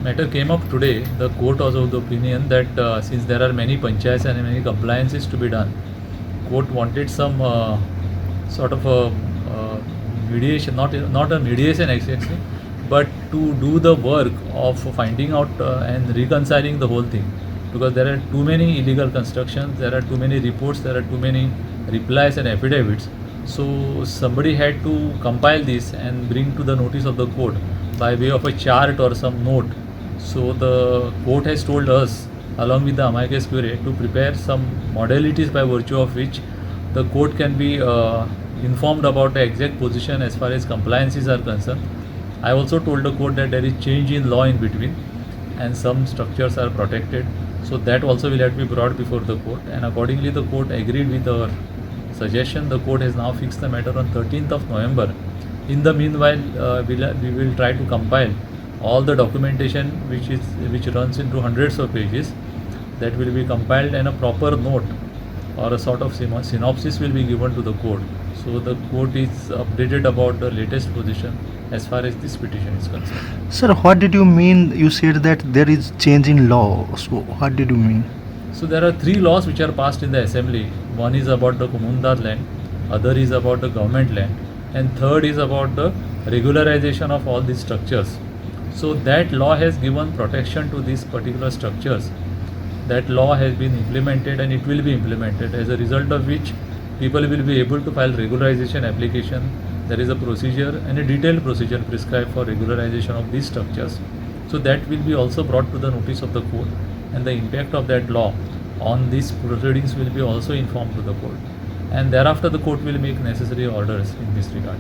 Matter came up today. The court was of the opinion that since there are many panchayats and many compliances to be done, court wanted some sort of a mediation, not a mediation exactly, but to do the work of finding out and reconciling the whole thing, because there are too many illegal constructions, there are too many reports, there are too many replies and affidavits. So somebody had to compile this and bring to the notice of the court by way of a chart or some note. So the court has told us, along with the amicus curiae, to prepare some modalities by virtue of which the court can be informed about the exact position as far as compliances are concerned. I also told the court that there is change in law in between and some structures are protected. So that also will have to be brought before the court, and accordingly the court agreed with our suggestion. The court has now fixed the matter on 13th of November. In the meanwhile, we will try to compile all the documentation which runs into hundreds of pages. That will be compiled, and a proper note or a sort of synopsis will be given to the court. So the court is updated about the latest position as far as this petition is concerned. Sir, what did you mean? You said that there is change in law. So, what did you mean? So there are three laws which are passed in the assembly. One is about the Komundar land, other is about the government land, and third is about the regularization of all these structures. So that law has given protection to these particular structures. That law has been implemented and it will be implemented, as a result of which people will be able to file regularization application. There is a procedure and a detailed procedure prescribed for regularization of these structures. So that will be also brought to the notice of the court, and the impact of that law on these proceedings will be also informed to the court, and thereafter the court will make necessary orders in this regard.